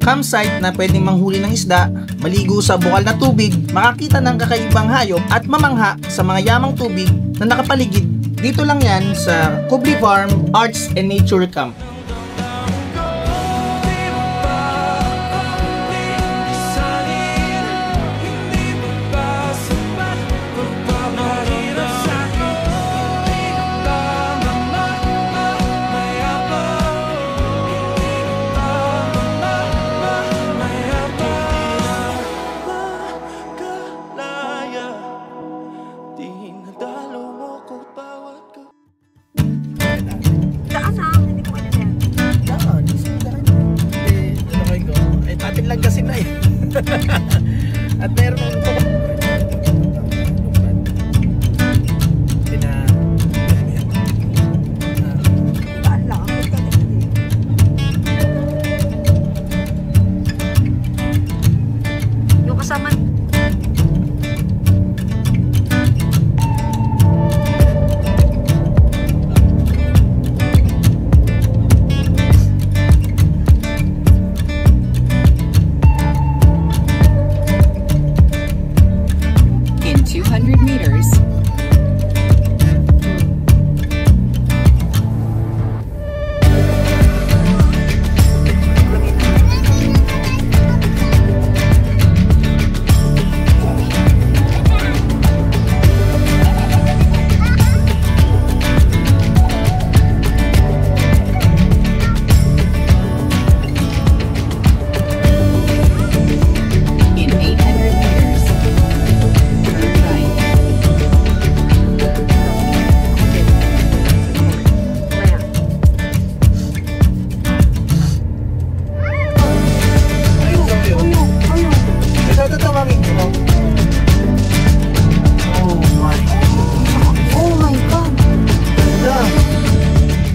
campsite na pwedeng manghuli ng isda, maligo sa bukal na tubig, makakita ng kakaibang hayop at mamangha sa mga yamang tubig na nakapaligid. Dito lang yan sa Kubli Farm Arts and Nature Camp. Lang kasi na eh. At meron ito. Yung kasama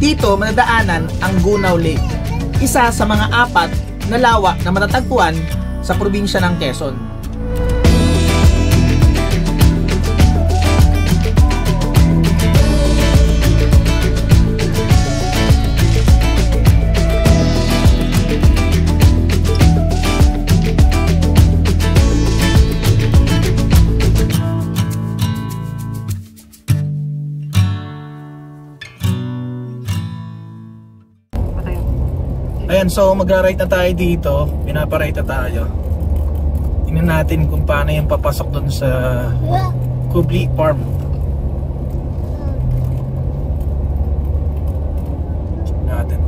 dito madadaanan ang Gunaw Lake, isa sa mga 4 na lawa na matatagpuan sa probinsya ng Quezon. Ayan, so magra-ride na tayo dito. Pinapa-ride na tayo. Tingnan natin kung paano yung papasok doon sa Kubli Farm. Tingnan natin.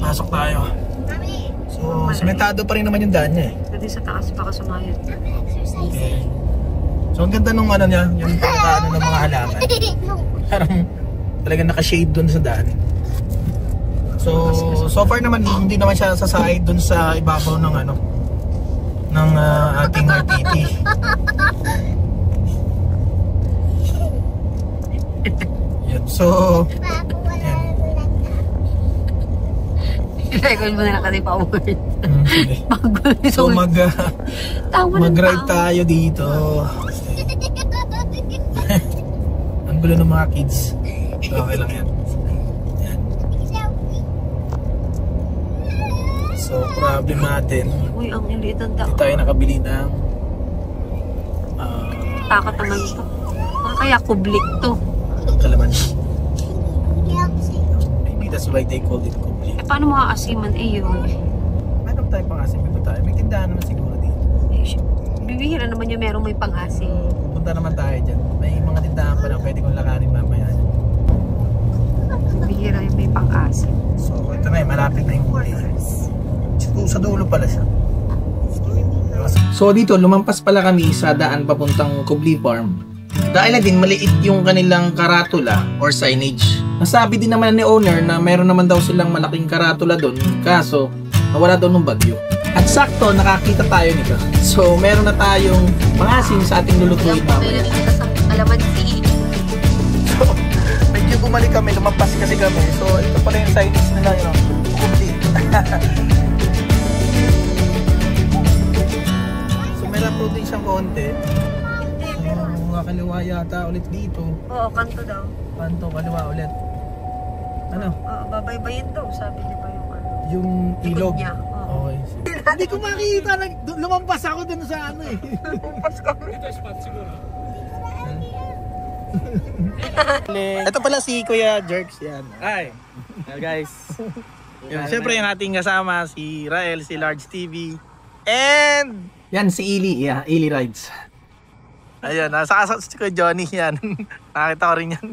Pasok tayo. So, sementado pa rin naman yung daan niya eh. Pwede sa taas baka sumayad. Okay. So ang ganda nung ano niya, yung pagkaano ng mga halaman. Parang talagang naka-shade dun sa daan. So far naman hindi naman siya sasahid dun sa ibabaw ng ano ng ating RTT. Yan. So Ilagay mo na lang kasi pa-word. So mag-ride tayo dito. Ang gulo ng mga kids. Okay lang yan. So problem natin, Uy, ang liit ang hindi tayo nakabili ng takat naman ito. Kaya kublik to. kalamansi. Maybe that's why they called it kubli. Eh, paano makakasiman yun? Meron tayo pang-asim pa tayo. May tindahan naman siguro dito. Bibihira naman yung merong may pang-asim. Pupunta naman tayo dyan. May mga tindahan pa na pwede kong lakarin mamaya. Bibihira yung may pang-asim. So ito na yung malapit na yung kubli. Sa dulo pala siya. So dito lumampas pala kami sa daan papuntang Kubli Farm. Dahil na din maliit yung kanilang karatula or signage. Nasabi din naman ni owner na meron naman daw silang malaking karatula doon, kaso nawala daw ng bagyo. At sakto nakakita tayo nito. So meron na tayong pangasim sa ating lulutuin mamaya. Alamansi. So medyo bumalik kami, lumampas kasi kami. So ito pala yung signage nila, yun, Kubli. So may na-upload din siyang konti. kaliwa yata ulit dito. Oo, kanto daw. Kanto, kaliwa ulit. Ano? Babaybayin daw, sabi niya ba yung ano? Yung ilog. Likod niya. Oo. Okay. Hindi ko makita. Lumampas ako dun sa ano eh. Lumampas ka. Ito pala si Kuya Jerks yan. Hi. Guys. Yun, siyempre yung ating kasama si Rael, si Large TV. And yan si Ili, Ili Rides. Ayun, nasa si Kuya Johnny yan. Nakita ko rin yan.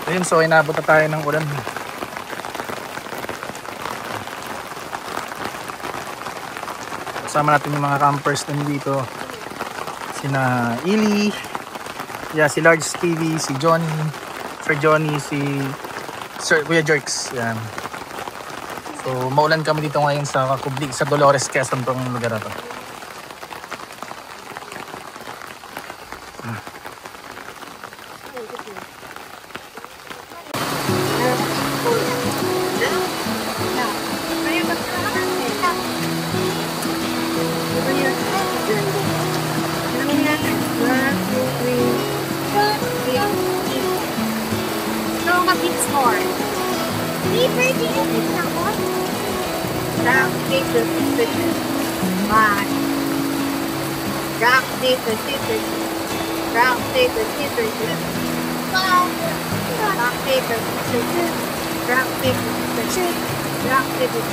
Ayun, so inabot na tayo ng ulan. Kasama natin yung mga campers din dito. Sina Ili, si Large TV, si Johnny, Sir Johnny, si Sir Kuya Jerks. Yan. So maulan kami dito ngayon sa Kublig, sa Dolores, Quezon, tong lugar na to. Rock, paper, scissors. Rock, paper, scissors. Rock, paper, scissors. Rock, paper, scissors. Rock, paper,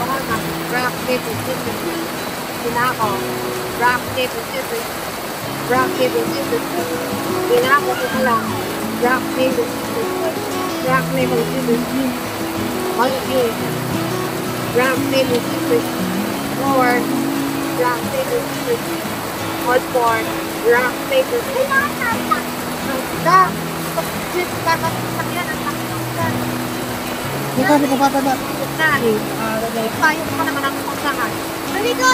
scissors. Rock, paper, scissors. Pinako. Rock, paper, scissors. Rock, paper, scissors. Pinako ko na lang. Rock, paper, scissors. Rock, paper, scissors. Okay. Rock, paper, scissors. More. Rock, paper, scissors. One more. Rock, paper, scissors. Hindi ko papada. Tayo pa naman ang usahan. Maligo!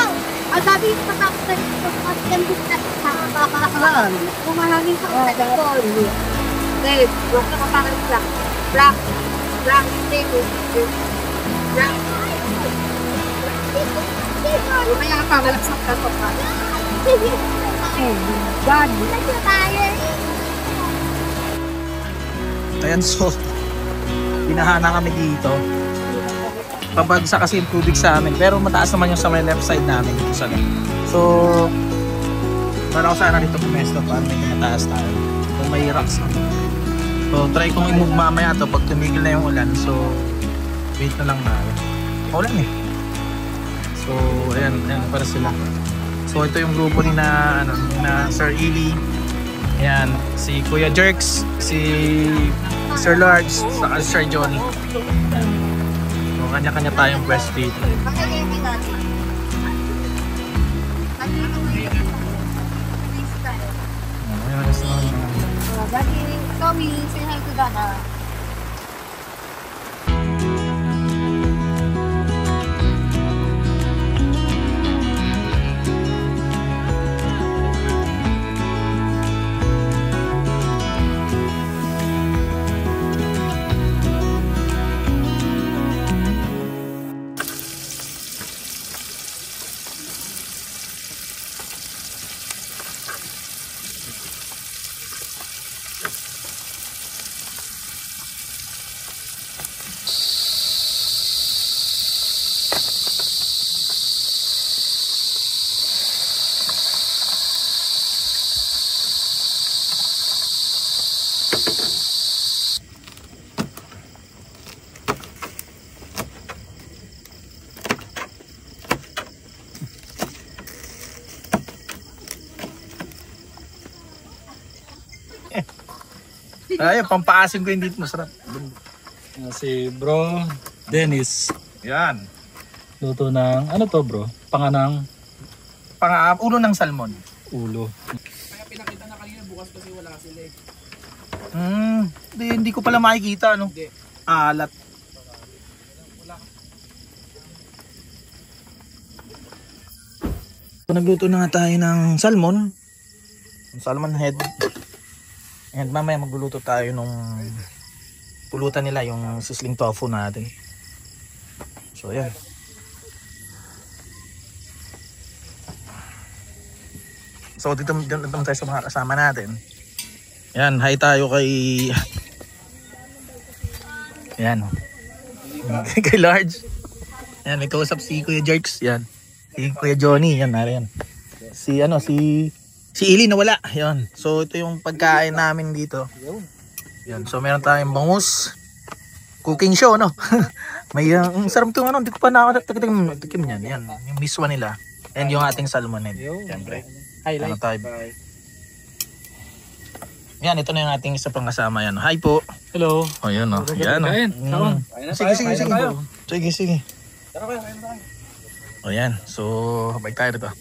Ang sabi yung patapos na ito, mag-gambit na sa kakakalaan. Kumahangin sa katakol. Dahil, huwag na kapakal siya. Rock, rock, paper, scissors. Rock, kaya ka malaksak ka pa. God. Ayan, so pinahana kami dito. pabagsak kasi yung tubig sa amin. Pero mataas naman yung sa may left side namin dito sa left. So, para ako sana dito pumesto para medyo mataas tayo. Kung may rocks naman. So, try kong i-move mamaya to pag tumigil na yung ulan. So, wait na lang tayo. Ulan eh. So, ayan para sila. So, ito yung grupo ni na Sir Eli. Ayan, si Kuya Jerks, si Sir Large, saka Sir Johnny. Ayan. So, kanya-kanya tayong quest dito. Daddy, Tommy, say hi to Dada. Ay, pampaasim ko yung dito, masarap. Si Bro Dennis. Yan. Luto ng, ano to bro? Panganang Ulo ng salmon. ulo. Kaya pinakita na kanina, bukas kasi wala sila eh. Hindi ko pala makikita, ano? Hindi. Alat. So, nagluto na nga tayo ng salmon. Salmon head. And mamaya magluluto tayo nung pulutan nila, yung sizzling tofu natin. So, ayan. So, dito tayo sa mga kasama natin. Yan, hi tayo kay... Yan. Kay Large. Yan, may kausap si Kuya Jerks. Yan. Si Kuya Johnny. Yan, nari yan. Si Ili nawala. Yan. So, ito yung pagkain namin dito. Yan. So, meron tayong bangus. Cooking show, no? May, ang sarap itong ano. Hindi ko pa nakatikim yan. Yan. Yung miswa nila. And yung ating salmon head. Siyempre. Ano tayo? Yan, ito na yung ating isa pang kasama yan. Hi po. Hello. Oh, yan o. Yan o. Sige. Sige. O yan. So, habay tayo dito.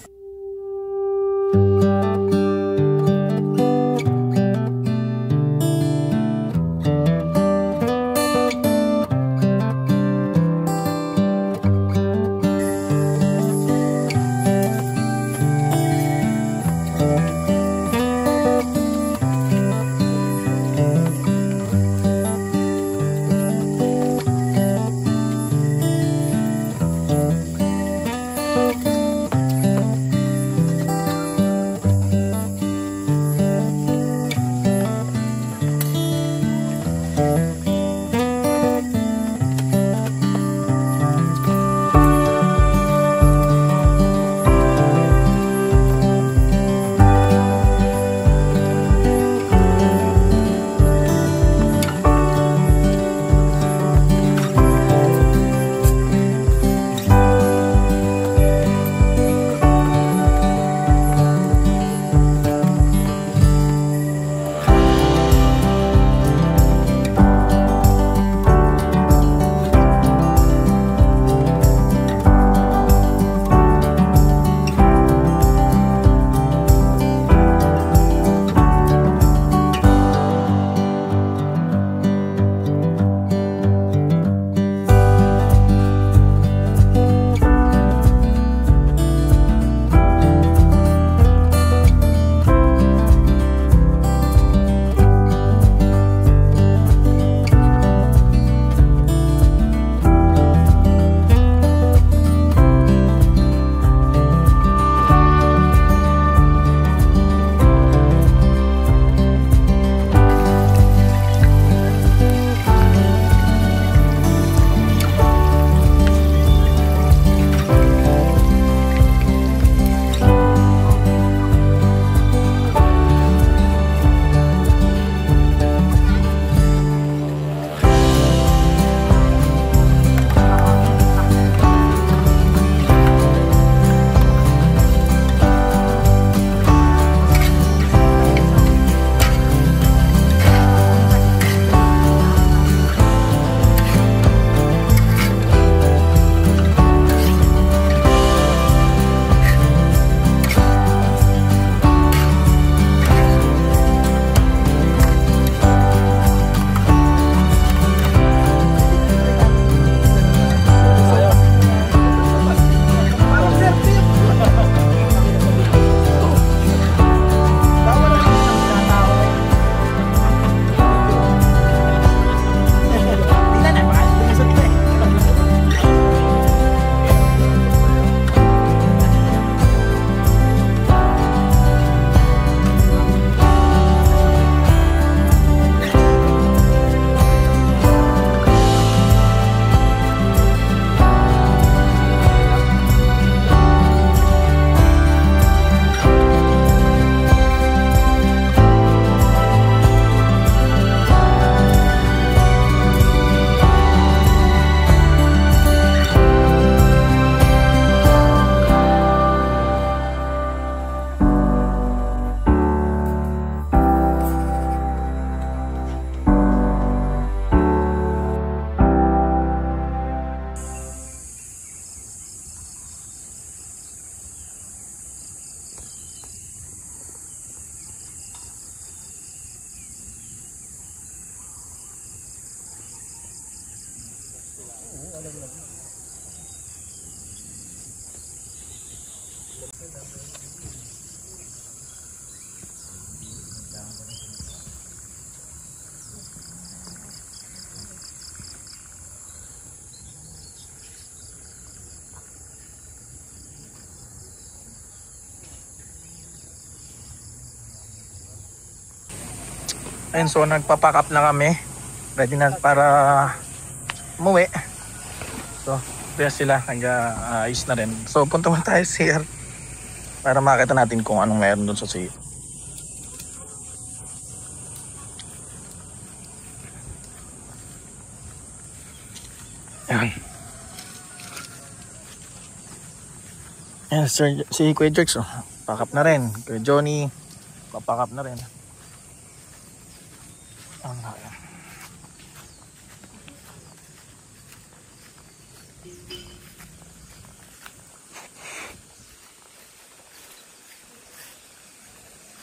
Ayun, so nagpapack up na kami. Ready na para umuwi. So, kaya sila nag-ayos na rin. So, punta muna tayo CR para makita natin kung anong meron dun sa CR. Ayan. Ayan, sir, si Kuya Jerks, oh, pack up na rin. Kuya Johnny, papack up na rin.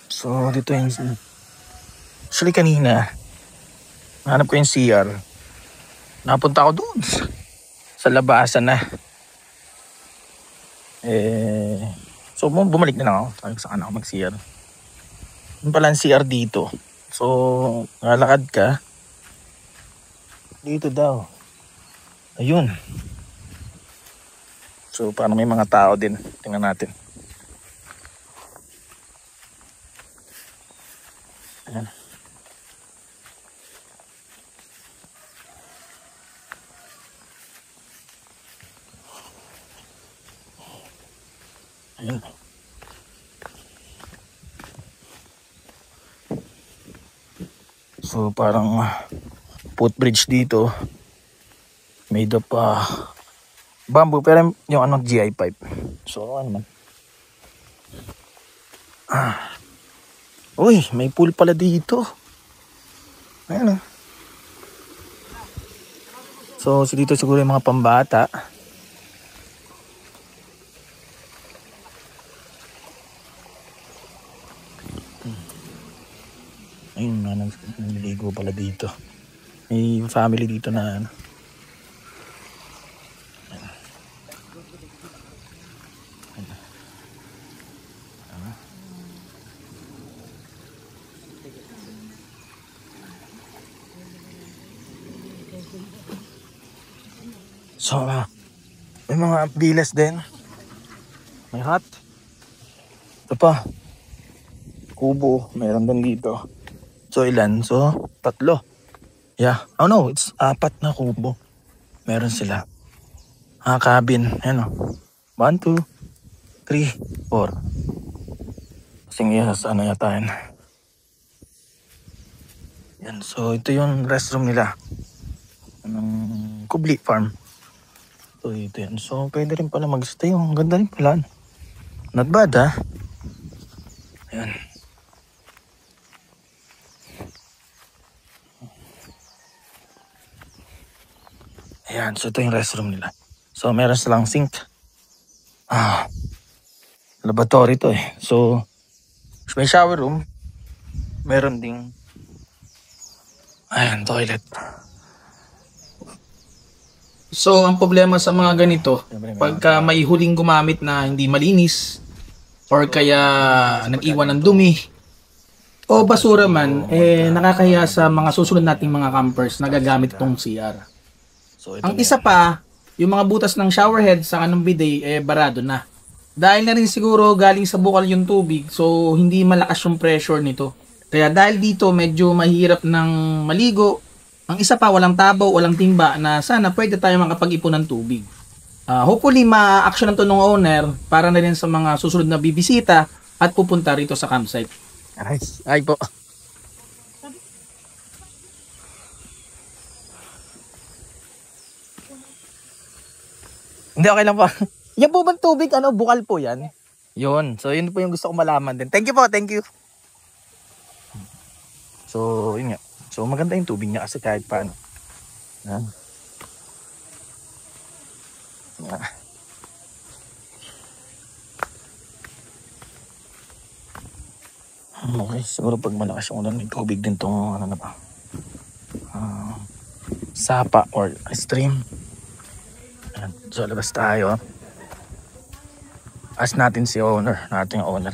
So dito yung actually kanina hanap ko yung CR, napunta ako doon sa labasan na so bumalik na lang ako, sabi ko sa anak ko mag CR. Yung pala ang CR dito. So, nalakad ka. Dito daw. Ayun. So, parang may mga tao din. Tingnan natin. Ayan. Ayan. So parang footbridge dito made of bamboo, pero yung ano GI pipe. So ano naman. Uy, may pool pala dito. Ayan. So dito siguro yung mga pambata. Ayun, naliligo pala dito. May family dito na ano. So, may mga bilas din. May hut. Ito pa. Kubo, meron din dito. So ilan? So 3. Yeah. Oh no, it's 4 na kubo. Meron sila. Cabin. Ayan o. 1, 2, 3, 4. Kasing yes, ano yata yan. Yan. So ito yung restroom nila. Anong Kubli Farm. So ito yan. So pwede rin pala mag-stay. Ang ganda rin pala. Not bad ha. Ayan. Ayan, so ito yung restroom nila. So meron silang sink. Laboratory to eh. So may shower room. Meron ding ayan, toilet. So ang problema sa mga ganito, pagka may huling gumamit na hindi malinis or kaya nag-iwan ng dumi o basura man, nakakahiya sa mga susunod nating mga campers na gagamit itong CR. So, ang isa pa, yung mga butas ng shower head sa kanong bidet, barado na. Dahil na rin siguro galing sa bukal yung tubig, so hindi malakas yung pressure nito. Kaya dahil dito medyo mahirap ng maligo. Ang isa pa, walang tabaw, walang timba na sana pwede tayo makapag-ipon ng tubig. Hopefully ma-action to ng owner para na rin sa mga susunod na bibisita at pupunta rito sa campsite. Nice. Ay po. Hindi, okay lang po. Yan po bang tubig, bukal po yan? Yun. So, yun po yung gusto ko malaman din. Thank you po, thank you. So, yun nga. So, maganda yung tubig niya kasi kahit paano. Yan. Okay, siguro pag malakas yung ulan, may tubig din itong, sapa or stream. Ayan, so labas tayo. Ask natin si owner, nating owner.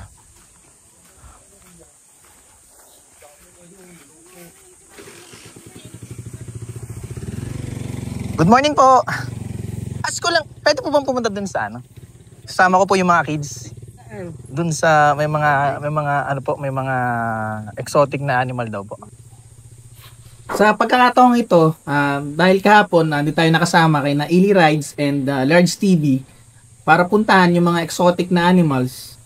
Good morning po. Ask ko lang, pwede po bang pumunta dun sa ano? Kasama ko po yung mga kids. Dun sa may mga exotic na animal daw po. Sa pagkakataong ito, dahil kahapon hindi tayo nakasama kay na Ili Rides and Large TV para puntahan yung mga exotic na animals.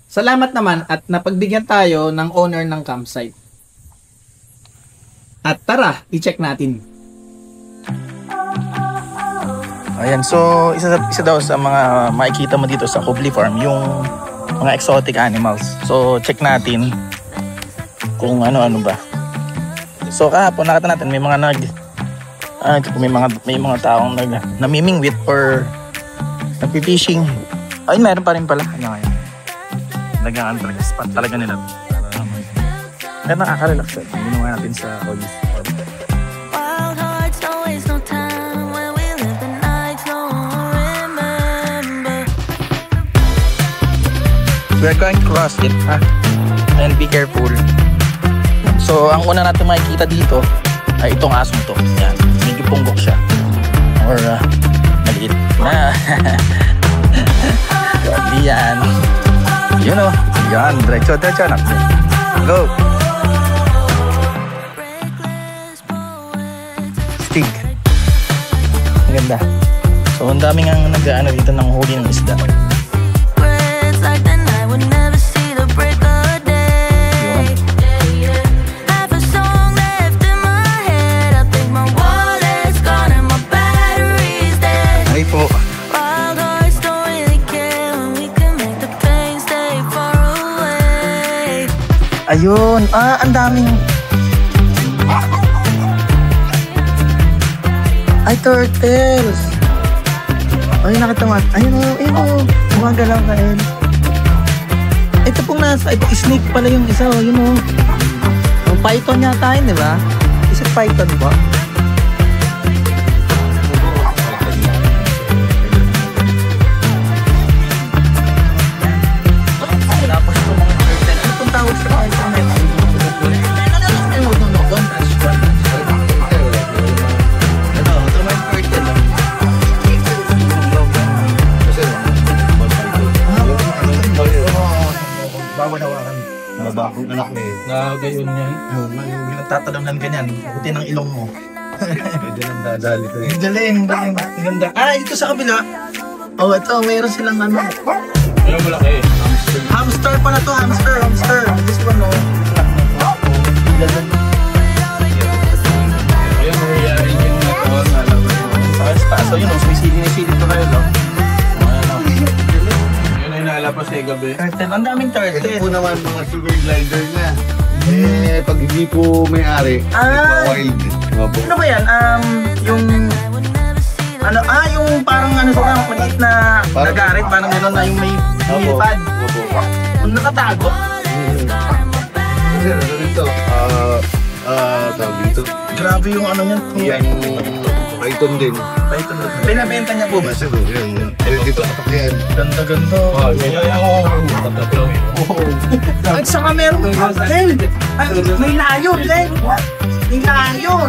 Salamat naman at napagbigyan tayo ng owner ng campsite. At tara, i-check natin. Ayan, so isa daw sa mga makikita mo dito sa Kubli Farm yung mga exotic animals. So check natin kung ano-ano ba. So kahapon nakita natin may mga may mga taong namimingwit or nagpi-fishing. Ay, meron pa rin pala. Ano ngayon? Talagang talaga spot talaga nila. Kaya nakaka-relax. Ginawa natin sa Olis. We're going to cross it, and be careful. So, ang una natin makikita dito ay itong asong to. Yan, medyo punggok siya. Or, maliit na. Hindi yan. Yun o. Yan, diretso na. Go! Stig. Ang ganda. So, ang daming ang nag-ano dito ng huli ng isda. Ayun, ang daming. Ay, turtles. Ay, nakita mo. Ayun, gumagalaw ka, El. Ito pong ito snake pala yung isa, yun o. Yung python yata yun, di ba? Is it python ba? Tapos ito mga turtle. Ano pong tawag sa python? Mabakong anak na yun. Nagayon niya. Nagtatanong ganyan. Buti ng ilong mo. Pwede nang dadali ko eh. Galing. Ganda. Ito sa kabila. Oh, ito. Mayroon silang ano. Pero malaki. Hamster pala to. Hamster. This one, oh. Ayun, nangyayari yung nalabas. So, yun, sumisilip to kayo, no? Nalabas eh gabi. Turtle. Ang daming turtle. Ito po naman mga sugar glider na. Pag hindi po may-ari, wild. Ano ba yan? Yung parang sila, maliit na nagarit, parang gano'n na yung may lumipad. Yung nakatago. Ito, tawag dito. Grabe yung ano yan. Python din. Pinabenta niya po ba? Kasi yan. Dito kapak yan. Ganda. At saka meron may layon, Len. May layon.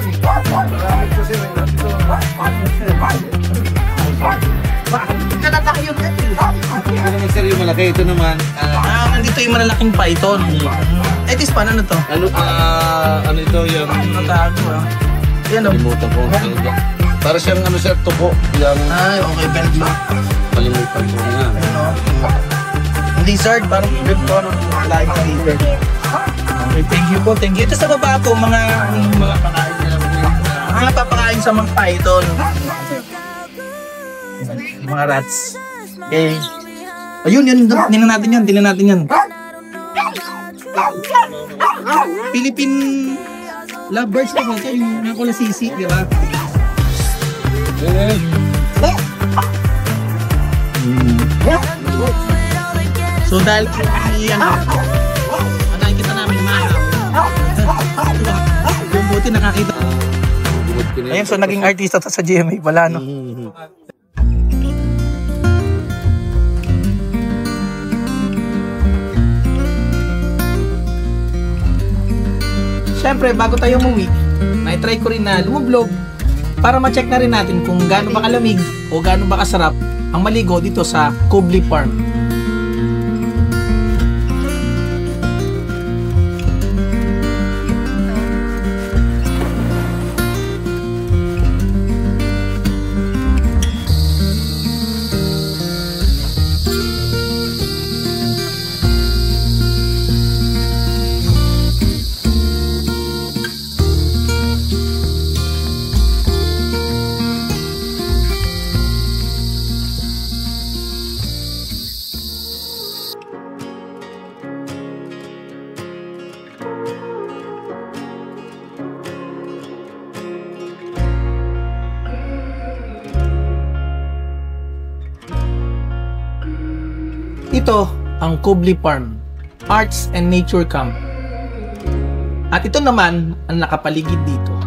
Kanatak yun, Len. Ito naman sir yung malaki. Ito naman. Nandito yung malalaking python. This pa, ano to? Ano ito yung... Natago, yan o. Kalimutan ko. Para siyang sir, tuko. Yung... Ay, okay, Benji. Kalimutan ko na. Lizard, parang good po, like lizard. Okay, thank you po. Ito sa baba po, mga pakain nila. Mga papakain sa mga python. Mga rats. Okay. Ayun, tingnan natin yan. Philippine lovebirds na kasi yung nakulasisi, di ba? So dahil nakikita namin mahaw. Yung buti nakakita. Ayun, so naging artista to sa GMA pala, no? syempre, bago tayo umuwi, na-try ko rin na lumublog para ma-check na rin natin kung gaano ba kalamig o gaano ba kasarap ang maligo dito sa Kubli Farm. Ito ang Kubli Farm, Arts and Nature Camp. At ito naman ang nakapaligid dito.